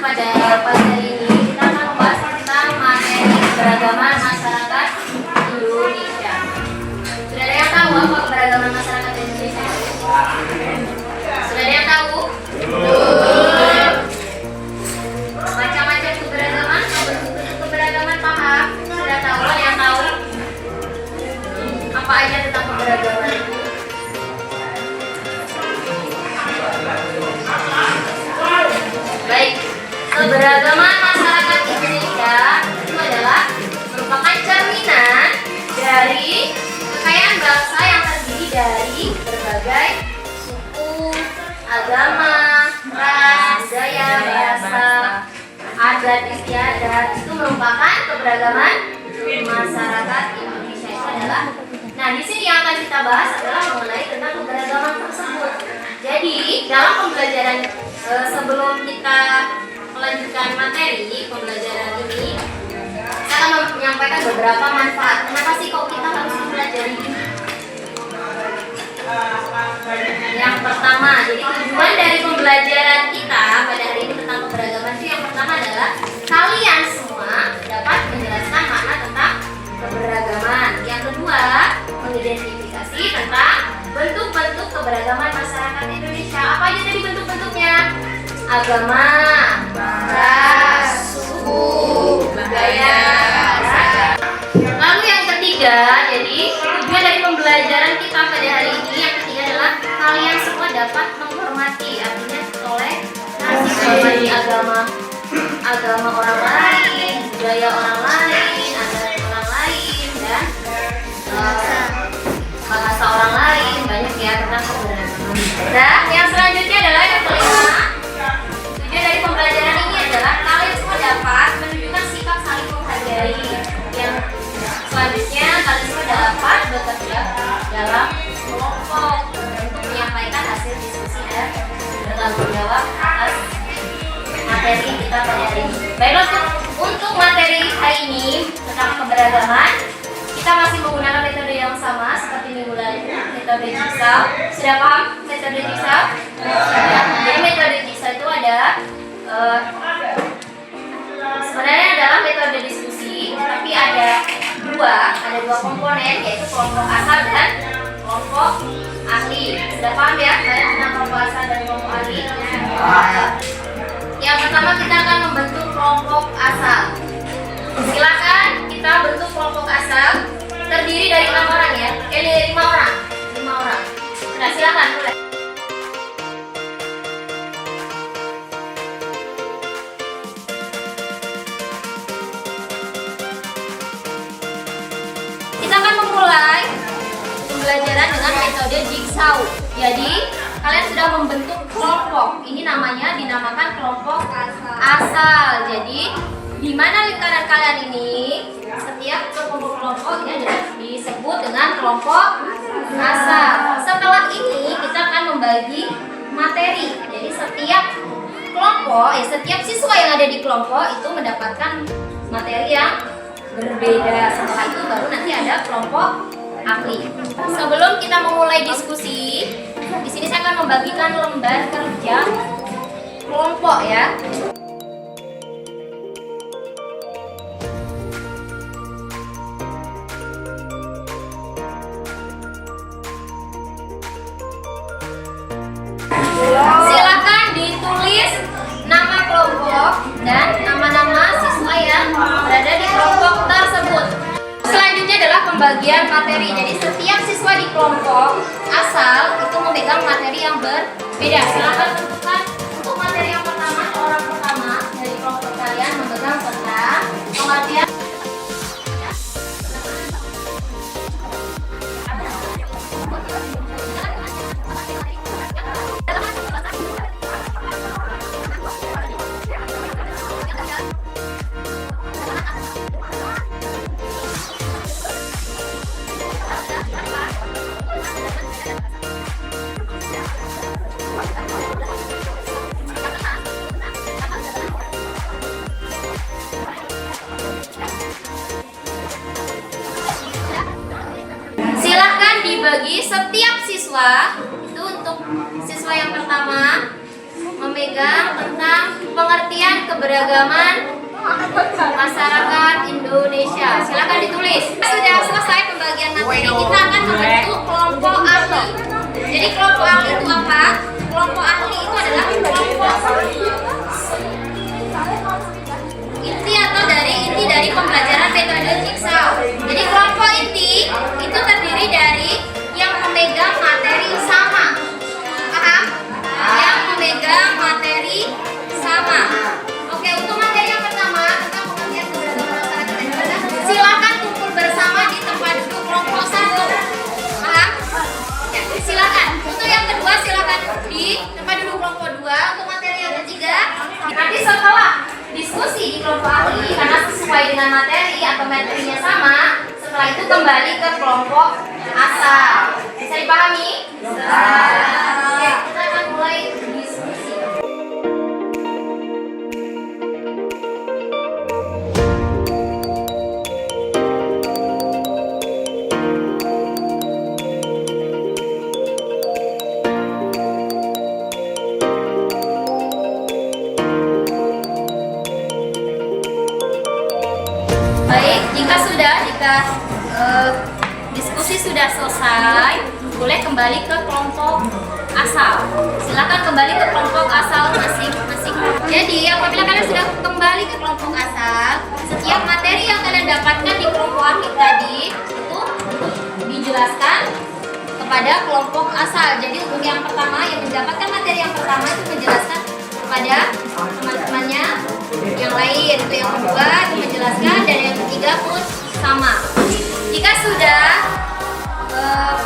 pada pagi hari ini kita akan membahas tentang materi keberagaman masyarakat Indonesia. Sudah ada yang tahu apa keberagaman masyarakat Indonesia? Sudah ada yang tahu? Macam-macam keberagaman, bentuk keberagaman paham? Sudah tahu? Ada yang tahu? Apa aja tentang keberagaman itu? Baik, keberagaman masyarakat Indonesia itu adalah merupakan cerminan dari kekayaan bangsa yang terdiri dari berbagai suku, agama, ras, budaya, bahasa, adat istiadat. Itu merupakan keberagaman masyarakat Indonesia. Itu adalah, nah di sini yang akan kita bahas adalah mengenai tentang keberagaman tersebut. Jadi dalam pembelajaran sebelum kita melanjutkan materi pembelajaran ini, saya akan menyampaikan beberapa manfaat. Kenapa sih kok kita harus mempelajari ini? Yang pertama, jadi tujuan dari pembelajaran kita pada hari ini tentang keberagaman itu yang pertama adalah kalian semua dapat menjelaskan makna tentang keberagaman. Yang kedua, mengidentifikasi tentang bentuk-bentuk keberagaman masyarakat Indonesia. Apa aja tadi bentuk-bentuknya? Agama, ras, suku, budaya, bahasa. Lalu yang ketiga, jadi tujuan dari pembelajaran kita pada hari ini yang ketiga adalah kalian semua dapat menghormati, artinya toleransi, menghormati agama orang lain, budaya orang lain, adat orang lain, dan bahasa orang lain. Banyak ya tentang keberagaman. Dan yang selanjutnya adalah yang kelima, tujuan dari pembelajaran ini adalah kalian semua dapat menunjukkan sikap saling menghargai. Yang selanjutnya kalian semua dapat bekerja dalam kelompok untuk menyampaikan hasil diskusi dan bertanggung jawab atas materi kita pada hari ini. Baiklah, untuk materi hari ini tentang keberagaman, kita masih menggunakan metode yang sama seperti minggu lalu, metode Jigsaw. Sudah paham metode Jigsaw? Sudah. Jadi metode Jigsaw itu ada sebenarnya adalah metode diskusi, tapi ada dua komponen, yaitu kelompok asal dan kelompok ahli. Sudah paham ya tentang kelompok asal dan kelompok ahli? Yang pertama kita akan membentuk kelompok asal. Silakan kita bentuk kelompok asal, terdiri dari 6 orang ya. 5 orang. Nah, silakan mulai. Kita akan memulai pembelajaran dengan metode Jigsaw. Jadi, kalian sudah membentuk kelompok. Ini dinamakan kelompok asal. Jadi, di mana lingkaran kalian ini, setiap kelompok ini adalah disebut dengan kelompok asal. Setelah ini kita akan membagi materi. Jadi setiap kelompok, setiap siswa yang ada di kelompok itu mendapatkan materi yang berbeda. Setelah itu baru nanti ada kelompok ahli. Sebelum kita memulai diskusi, di sini saya akan membagikan lembar kerja kelompok ya. Silakan ditulis nama kelompok dan nama-nama siswa yang berada di kelompok tersebut. Selanjutnya adalah pembagian materi. Jadi setiap siswa di kelompok asal itu memegang materi yang berbeda. Silakan tentukan untuk materi yang pertama, orang pertama dari kelompok kalian memegang tentang pengertian. Bagi setiap siswa itu, untuk siswa yang pertama memegang tentang pengertian keberagaman. keberagaman masyarakat Indonesia. Silakan ditulis. Sudah selesai pembagian materi, kita akan membentuk kelompok ahli. Jadi kelompok ahli itu apa? Kelompok ahli itu adalah kelompok inti dari pembelajaran metode jigsaw. Jadi kelompok inti itu terdiri dari yang memegang materi sama. Paham? Yang memegang materi sama. Oke, untuk materi yang pertama tentang pengertian keberagaman masyarakat Indonesia, silakan kumpul bersama di tempat duduk kelompok 1. Paham? Ya, silakan. Untuk yang kedua silakan di tempat duduk kelompok 2. Untuk materi yang ketiga, nanti setelah diskusi di kelompok ahli karena sesuai dengan materi atau materinya sama, setelah itu kembali ke kelompok asal. Bisa dipahami? Bisa. Oke, kita akan mulai diskusi. Baik, jika diskusi sudah selesai, boleh kembali ke kelompok asal. Silakan kembali ke kelompok asal masing-masing. Jadi, apabila kalian sudah kembali ke kelompok asal, setiap materi yang kalian dapatkan di kelompok ahli tadi itu dijelaskan kepada kelompok asal. Jadi, untuk yang pertama yang mendapatkan materi yang pertama itu menjelaskan kepada teman-temannya yang lain. Untuk yang kedua itu menjelaskan, dan yang ketiga pun sama. Jika sudah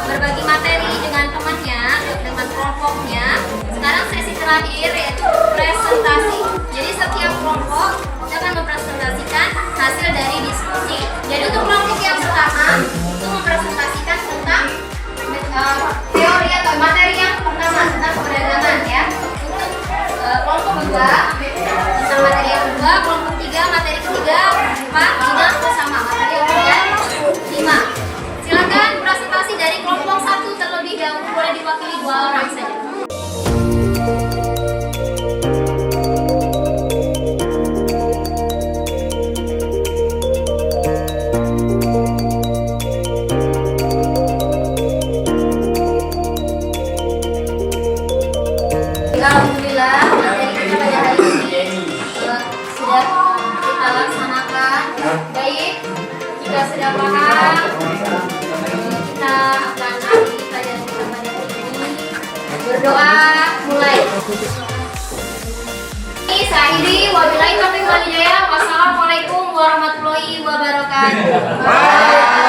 berbagi materi dengan temannya, dengan kelompoknya, sekarang sesi terakhir yaitu presentasi. Jadi setiap kelompok akan mempresentasikan hasil dari diskusi. Jadi untuk kelompok yang pertama itu mempresentasikan tentang teori atau materi yang pertama tentang keberagaman ya. Untuk kelompok kedua tentang materi yang kedua, kelompok tiga materi ketiga, 4 dengan bersama materi yang ketiga 5. Silakan presentasi dari kelompok 1 terlebih dahulu, boleh diwakili 2 orang saja. Alhamdulillah, materi kita pada hari ini sudah kita laksanakan. Baik, jika sudah paham, kita akan akhiri pelajaran kita pada hari ini. Berdoa mulai. Saya akhiri, wabillahi taufiq wal hidayah. Wassalamualaikum warahmatullahi wabarakatuh.